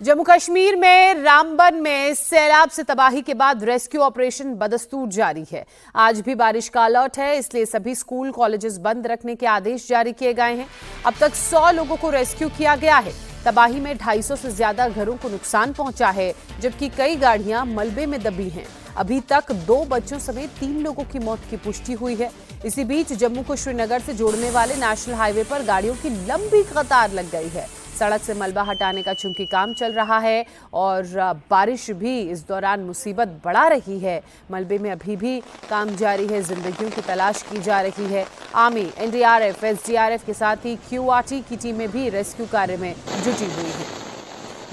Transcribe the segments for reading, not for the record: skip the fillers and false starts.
जम्मू कश्मीर में रामबन में सैलाब से तबाही के बाद रेस्क्यू ऑपरेशन बदस्तूर जारी है। आज भी बारिश का अलर्ट है, इसलिए सभी स्कूल कॉलेजेस बंद रखने के आदेश जारी किए गए हैं। अब तक 100 लोगों को रेस्क्यू किया गया है। तबाही में 250 से ज्यादा घरों को नुकसान पहुंचा है, जबकि कई गाड़ियां मलबे में दबी हैं। अभी तक 2 बच्चों समेत 3 लोगों की मौत की पुष्टि हुई है। इसी बीच जम्मू को श्रीनगर से जोड़ने वाले नेशनल हाईवे पर गाड़ियों की लंबी कतार लग गई है। सड़क से मलबा हटाने का चूंकि काम चल रहा है और बारिश भी इस दौरान मुसीबत बढ़ा रही है। मलबे में अभी भी काम जारी है, जिंदगियों की तलाश की जा रही है। आर्मी, एनडीआरएफ, एसडीआरएफ के साथ ही क्यूआरटी की टीमें भी रेस्क्यू कार्य में जुटी हुई हैं।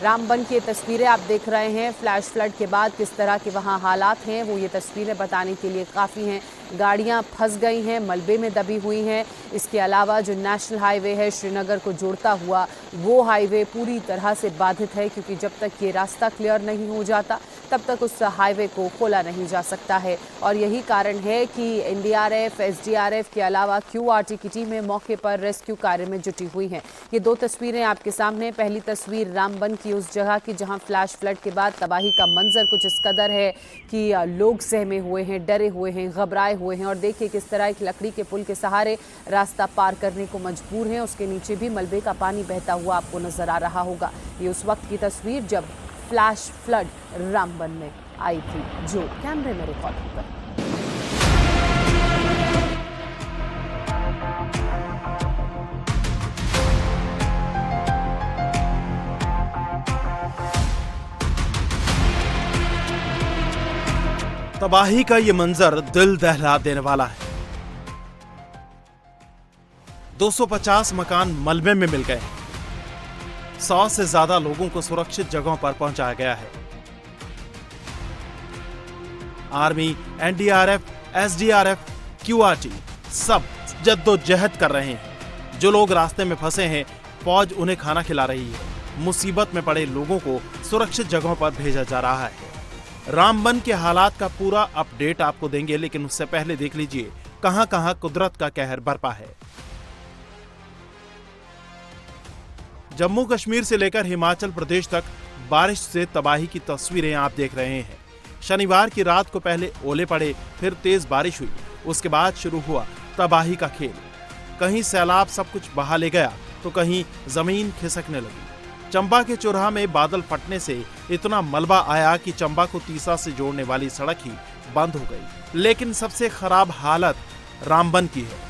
रामबन की तस्वीरें आप देख रहे हैं। फ्लैश फ्लड के बाद किस तरह के वहां हालात हैं, वो ये तस्वीरें बताने के लिए काफ़ी हैं। गाड़ियां फंस गई हैं, मलबे में दबी हुई हैं। इसके अलावा जो नेशनल हाईवे है श्रीनगर को जोड़ता हुआ, वो हाईवे पूरी तरह से बाधित है, क्योंकि जब तक ये रास्ता क्लियर नहीं हो जाता तब तक उस हाईवे को खोला नहीं जा सकता है। और यही कारण है कि एनडीआरएफ, एसडीआरएफ के अलावा क्यूआरटी की टीमें मौके पर रेस्क्यू कार्य में जुटी हुई हैं। ये 2 तस्वीरें आपके सामने। पहली तस्वीर रामबन की उस जगह की जहां फ्लैश फ्लड के बाद तबाही का मंजर कुछ इस कदर है कि लोग सहमे हुए हैं, डरे हुए हैं, घबराए हुए हैं। और देखिए किस तरह एक लकड़ी के पुल के सहारे रास्ता पार करने को मजबूर हैं। उसके नीचे भी मलबे का पानी बहता हुआ आपको नजर आ रहा होगा। ये उस वक्त की तस्वीर जब फ्लैश फ्लड रामबन में आई थी, जो कैमरे में रिकॉर्ड हो गई। तबाही का ये मंजर दिल दहला देने वाला है। 250 मकान मलबे में मिल गए। 100 से ज्यादा लोगों को सुरक्षित जगहों पर पहुंचाया गया है। आर्मी, एनडीआरएफ, एसडीआरएफ, क्यूआरटी सब जद्दोजहद कर रहे हैं। जो लोग रास्ते में फंसे हैं, फौज उन्हें खाना खिला रही है। मुसीबत में पड़े लोगों को सुरक्षित जगहों पर भेजा जा रहा है। रामबन के हालात का पूरा अपडेट आपको देंगे, लेकिन उससे पहले देख लीजिए कहां कहां कुदरत का कहर बरपा है। जम्मू कश्मीर से लेकर हिमाचल प्रदेश तक बारिश से तबाही की तस्वीरें आप देख रहे हैं। शनिवार की रात को पहले ओले पड़े, फिर तेज बारिश हुई। उसके बाद शुरू हुआ तबाही का खेल। कहीं सैलाब सब कुछ बहा ले गया, तो कहीं जमीन खिसकने लगी। चंबा के चौराहा में बादल फटने से इतना मलबा आया कि चंबा को तीसा से जोड़ने वाली सड़क ही बंद हो गई। लेकिन सबसे खराब हालत रामबन की है।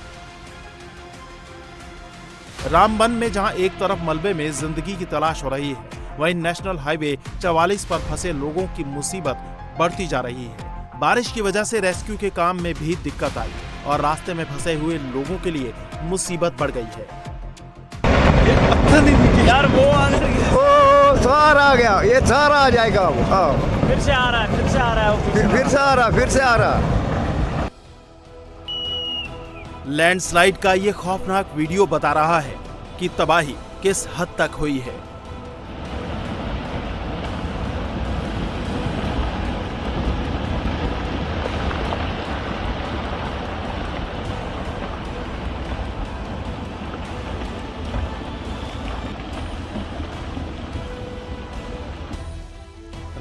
रामबन में जहां एक तरफ मलबे में जिंदगी की तलाश हो रही है, वहीं नेशनल हाईवे 44 पर फंसे लोगों की मुसीबत बढ़ती जा रही है। बारिश की वजह से रेस्क्यू के काम में भी दिक्कत आई और रास्ते में फंसे हुए लोगों के लिए मुसीबत बढ़ गई है। यार वो सारा आ गया, ये सारा आ जाएगा। फिर से आ रहा है, फिर से आ रहा है, फिर से आ रहा, फिर से आ रहा। लैंडस्लाइड का ये खौफनाक वीडियो बता रहा है कि तबाही किस हद तक हुई है।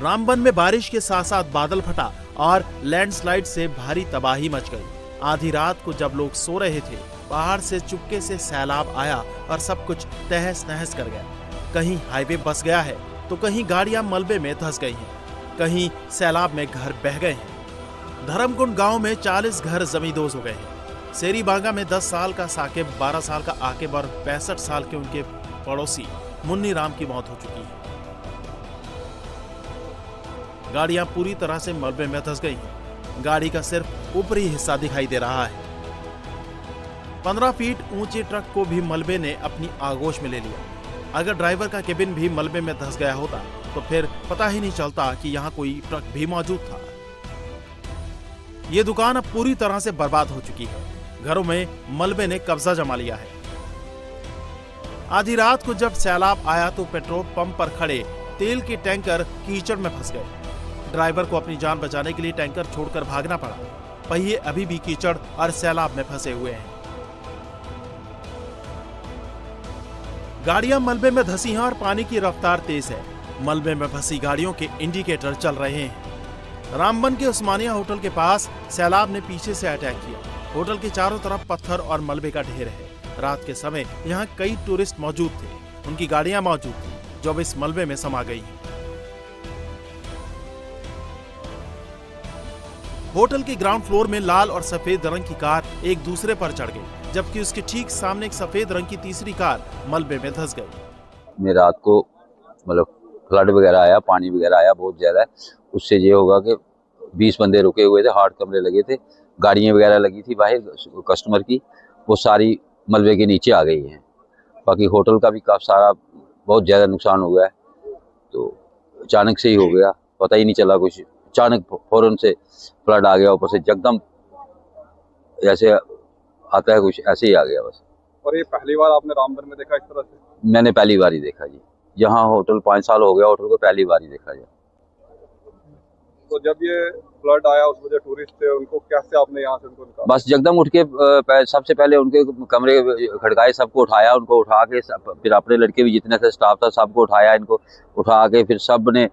रामबन में बारिश के साथ साथ बादल फटा और लैंडस्लाइड से भारी तबाही मच गई। आधी रात को जब लोग सो रहे थे, बाहर से चुपके से सैलाब आया और सब कुछ तहस नहस कर गया। कहीं हाईवे बस गया है, तो कहीं गाड़ियां मलबे में धंस गई हैं, कहीं सैलाब में घर बह गए हैं। धर्मकुंड गांव में 40 घर जमींदोज हो गए हैं। सेरीबांगा में 10 साल का साकिब, 12 साल का आकिब और 65 साल के उनके पड़ोसी मुन्नी राम की मौत हो चुकी है। गाड़ियां पूरी तरह से मलबे में धंस गई हैं। गाड़ी का सिर्फ ऊपरी हिस्सा दिखाई दे रहा है। 15 फीट ऊंचे ट्रक को भी मलबे ने अपनी आगोश में ले लिया। अगर ड्राइवर का केबिन भी मलबे में धंस गया होता, तो फिर पता ही नहीं चलता कि यहाँ कोई ट्रक भी मौजूद था। ये दुकान अब पूरी तरह से बर्बाद हो चुकी है। घरों में मलबे ने कब्जा जमा लिया है। आधी रात को जब सैलाब आया, तो पेट्रोल पंप पर खड़े तेल के टैंकर कीचड़ में फंस गए। ड्राइवर को अपनी जान बचाने के लिए टैंकर छोड़कर भागना पड़ा। पहिए अभी भी कीचड़ और सैलाब में फंसे हुए हैं। गाड़ियां मलबे में धंसी हैं और पानी की रफ्तार तेज है। मलबे में फंसी गाड़ियों के इंडिकेटर चल रहे हैं। रामबन के उस्मानिया होटल के पास सैलाब ने पीछे से अटैक किया। होटल के चारों तरफ पत्थर और मलबे का ढेर है। रात के समय यहाँ कई टूरिस्ट मौजूद थे, उनकी गाड़ियां मौजूद थी जो अब इस मलबे में समा गई हैं। होटल के ग्राउंड फ्लोर में लाल और सफेद रंग की कार एक दूसरे पर चढ़ गई, जबकि उसके ठीक सामने एक सफेद रंग की तीसरी कार मलबे में धंस गई। मैं रात को मतलब फ्लड वगैरह आया, पानी वगैरह आया बहुत ज्यादा, उससे ये होगा कि 20 बंदे रुके हुए थे, 8 कमरे लगे थे, गाड़ियां वगैरह लगी थी बाहर कस्टमर की, वो सारी मलबे के नीचे आ गई हैं। बाकी होटल का भी काफी सारा बहुत ज्यादा नुकसान हो गया है। तो अचानक से ही हो गया, पता ही नहीं चला कुछ, अचानक फौरन से फ्लड आ गया, ऊपर से एकदम ऐसे आता है कुछ ऐसे ही आ गया बस। और ये पहली बार आपने रामबन में देखा इस तरह से? मैंने पहली बार ही देखा जी, यहाँ होटल 5 साल हो गया, होटल को पहली बार ही देखा जी। तो जब ये फ्लड आया उसमें जो टूरिस्ट थे उनको कैसे आपने यहाँ से उनको निकाला? बस एकदम उठ के सबसे पहले उनके कमरे खड़काए, सबको उठाया, उनको उठा के फिर अपने लड़के भी जितने थे स्टाफ था सबको उठाया, इनको उठा के फिर सब ने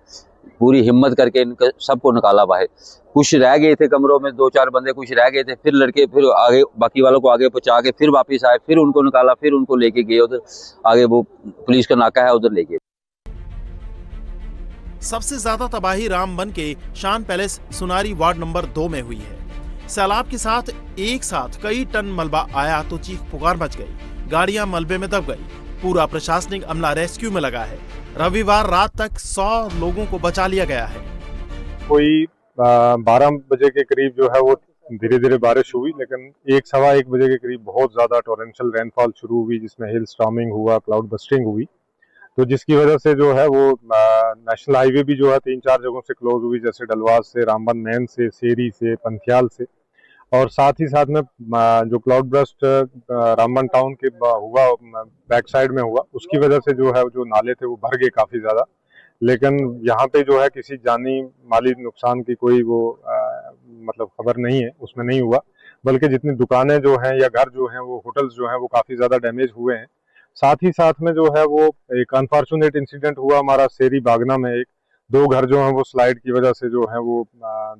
पूरी हिम्मत करके इनके सबको निकाला बाहर। कुछ रह गए थे कमरों में, 2-4 बंदे कुछ रह गए थे, फिर लड़के फिर आगे बाकी वालों को आगे पहुंचा के फिर वापस आए, फिर उनको निकाला, फिर उनको लेके गए उधर आगे, वो पुलिस का नाका है उधर लेके। सबसे ज्यादा तबाही रामबन के शान पैलेस सुनारी वार्ड नंबर 2 में हुई है। सैलाब के साथ एक साथ कई टन मलबा आया तो चीख पुकार मच गई, गाड़ियां मलबे में दब गई, पूरा प्रशासनिक अमला रेस्क्यू में लगा है। रविवार रात तक 100 लोगों को बचा लिया गया है। कोई 12 बजे के करीब जो है वो धीरे धीरे बारिश हुई, लेकिन 1-1:15 बजे के करीब बहुत ज्यादा टोरेंशियल रेनफॉल शुरू हुई, जिसमें हिल स्टॉर्मिंग हुआ, क्लाउड बस्टिंग हुई, तो जिसकी वजह से जो है वो नेशनल हाईवे भी जो है 3-4 जगहों से क्लोज हुई, जैसे डलवास से, रामबन मेन से, सेरी से, पंथियाल से, और साथ ही साथ में जो क्लाउड बस्ट रामबन टाउन के हुआ बैक साइड में हुआ, उसकी वजह से जो है जो नाले थे वो भर गए काफी ज्यादा। लेकिन यहाँ पे जो है किसी जानी माली नुकसान की कोई वो मतलब खबर नहीं है, उसमें नहीं हुआ, बल्कि जितनी दुकानें जो हैं या घर जो हैं वो होटल्स जो हैं वो काफी ज्यादा डैमेज हुए हैं। साथ ही साथ में जो है वो एक अनफॉर्चुनेट इंसिडेंट हुआ हमारा सेरी बागना में, 2 घर जो हैं वो स्लाइड की वजह से जो है वो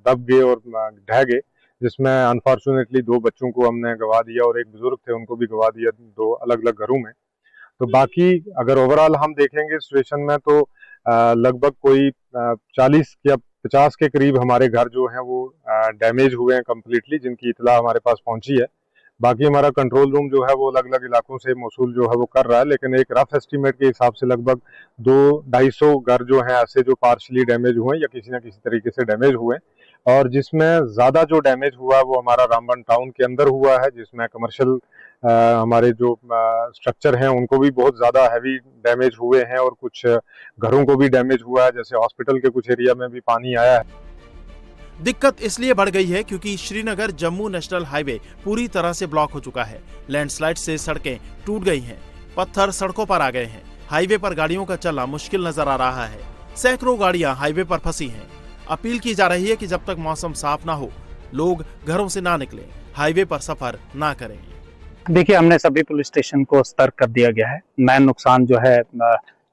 दब गए और ढह गए, जिसमें अनफॉर्चुनेटली 2 बच्चों को हमने गवा दिया और एक बुजुर्ग थे उनको भी गवा दिया 2 अलग अलग घरों में। तो बाकी अगर ओवरऑल हम देखेंगे सिचुएशन में तो लगभग कोई 40 या 50 के करीब हमारे घर जो हैं वो डैमेज हुए हैं कम्प्लीटली, जिनकी इतला हमारे पास पहुंची है। बाकी हमारा कंट्रोल रूम जो है वो अलग अलग इलाकों से मौसूल जो है वो कर रहा है, लेकिन एक रफ एस्टीमेट के हिसाब से लगभग 200-250 घर जो हैं ऐसे जो पार्शली डैमेज हुए या किसी न किसी तरीके से डैमेज हुए, और जिसमें ज्यादा जो डैमेज हुआ वो हमारा रामबन टाउन के अंदर हुआ है, जिसमें कमर्शियल हमारे जो स्ट्रक्चर हैं उनको भी बहुत ज्यादा हैवी डैमेज हुए हैं, और कुछ घरों को भी डैमेज हुआ है, जैसे हॉस्पिटल के कुछ एरिया में भी पानी आया है। दिक्कत इसलिए बढ़ गई है क्योंकि श्रीनगर जम्मू नेशनल हाईवे पूरी तरह से ब्लॉक हो चुका है। लैंडस्लाइड से सड़कें टूट गई हैं, पत्थर सड़कों पर आ गए हैं, हाईवे पर गाड़ियों का चलना मुश्किल नजर आ रहा है। सैकड़ों गाड़ियां हाईवे पर फंसी हैं। अपील की जा रही है कि जब तक मौसम साफ ना हो, लोग घरों से ना निकलें, हाईवे पर सफर ना करें। देखिए, हमने सभी पुलिस स्टेशन को सतर्क कर दिया गया है। मैन नुकसान जो है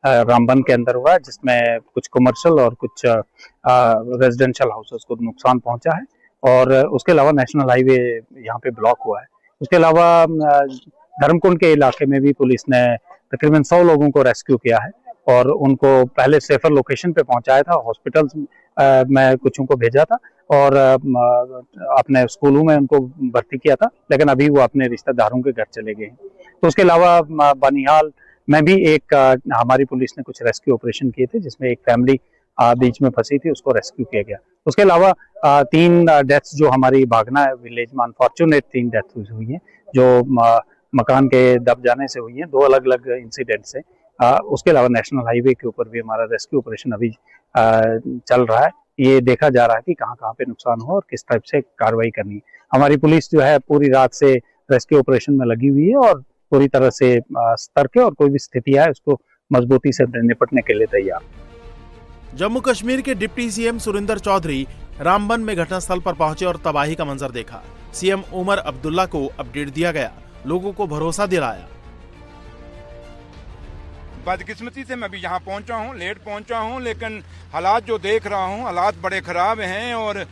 रामबन के अंदर हुआ है, जिसमें कुछ कमर्शियल और कुछ रेजिडेंशियल हाउसेस को नुकसान पहुंचा है, और उसके अलावा नेशनल हाईवे यहाँ पे ब्लॉक हुआ है। उसके अलावा धर्मकुंड के इलाके में भी पुलिस ने तकरीबन 100 लोगों को रेस्क्यू किया है और उनको पहले सेफर लोकेशन पे पहुंचाया था, हॉस्पिटल में कुछों को भेजा था और अपने स्कूलों में उनको भर्ती किया था, लेकिन अभी वो अपने रिश्तेदारों के घर चले गए हैं। तो उसके अलावा बनिहाल में भी एक हमारी पुलिस ने कुछ रेस्क्यू ऑपरेशन किए थे, जिसमें एक फैमिली बीच में फंसी थी, उसको रेस्क्यू किया गया। उसके अलावा 3 डेथ्स जो हमारी बागना विलेज में अनफॉर्चुनेट 3 डेथ हुई हैं, जो मकान के दब जाने से हुई हैं, 2 अलग अलग इंसिडेंट से। उसके अलावा नेशनल हाईवे के ऊपर भी हमारा रेस्क्यू ऑपरेशन अभी चल रहा है। ये देखा जा रहा है कि कहाँ कहाँ पे नुकसान हो और किस टाइप से कार्रवाई करनी है। हमारी पुलिस जो है पूरी रात से रेस्क्यू ऑपरेशन में लगी हुई है और पूरी तरह से सतर्क है और कोई भी स्थिति आए उसको मजबूती से निपटने के लिए तैयार। जम्मू कश्मीर के डिप्टी सीएम सुरिंदर चौधरी रामबन में घटनास्थल पर पहुंचे और तबाही का मंजर देखा। सीएम उमर अब्दुल्ला को अपडेट दिया गया, लोगों को भरोसा दिलाया। बदकिस्मती से मैं भी यहाँ पहुँचा हूँ, लेट पहुँचा हूँ, लेकिन हालात जो देख रहा हूँ हालात बड़े ख़राब हैं और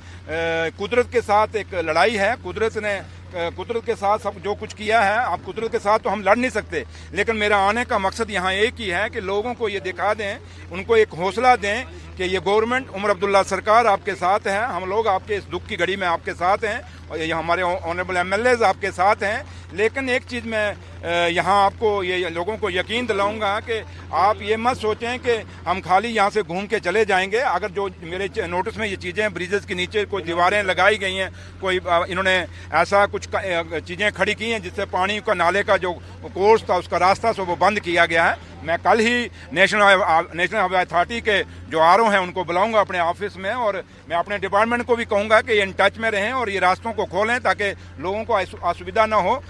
कुदरत के साथ एक लड़ाई है। कुदरत के साथ सब जो कुछ किया है, अब कुदरत के साथ तो हम लड़ नहीं सकते, लेकिन मेरा आने का मकसद यहाँ एक ही है कि लोगों को ये दिखा दें, उनको एक हौसला दें कि ये गवर्नमेंट, उमर अब्दुल्ला सरकार आपके साथ है, हम लोग आपके इस दुख की घड़ी में आपके साथ हैं और ये हमारे ऑनरेबल एमएलएज आपके साथ हैं। लेकिन एक चीज़ मैं यहाँ आपको ये लोगों को यकीन दिलाऊंगा कि आप ये मत सोचें कि हम खाली यहाँ से घूम के चले जाएंगे। अगर जो मेरे नोटिस में ये चीज़ें ब्रिजेस के नीचे कोई दीवारें लगाई गई हैं, कोई इन्होंने ऐसा कुछ चीज़ें खड़ी की हैं जिससे पानी का नाले का जो कोर्स था उसका रास्ता सो वो बंद किया गया है। मैं कल ही नेशनल हाईवे अथॉरिटी के जो आरओ हैं उनको बुलाऊंगा अपने ऑफिस में और मैं अपने डिपार्टमेंट को भी कहूँगा कि इन टच में रहें और ये रास्तों को खोलें ताकि लोगों को असुविधा ना हो।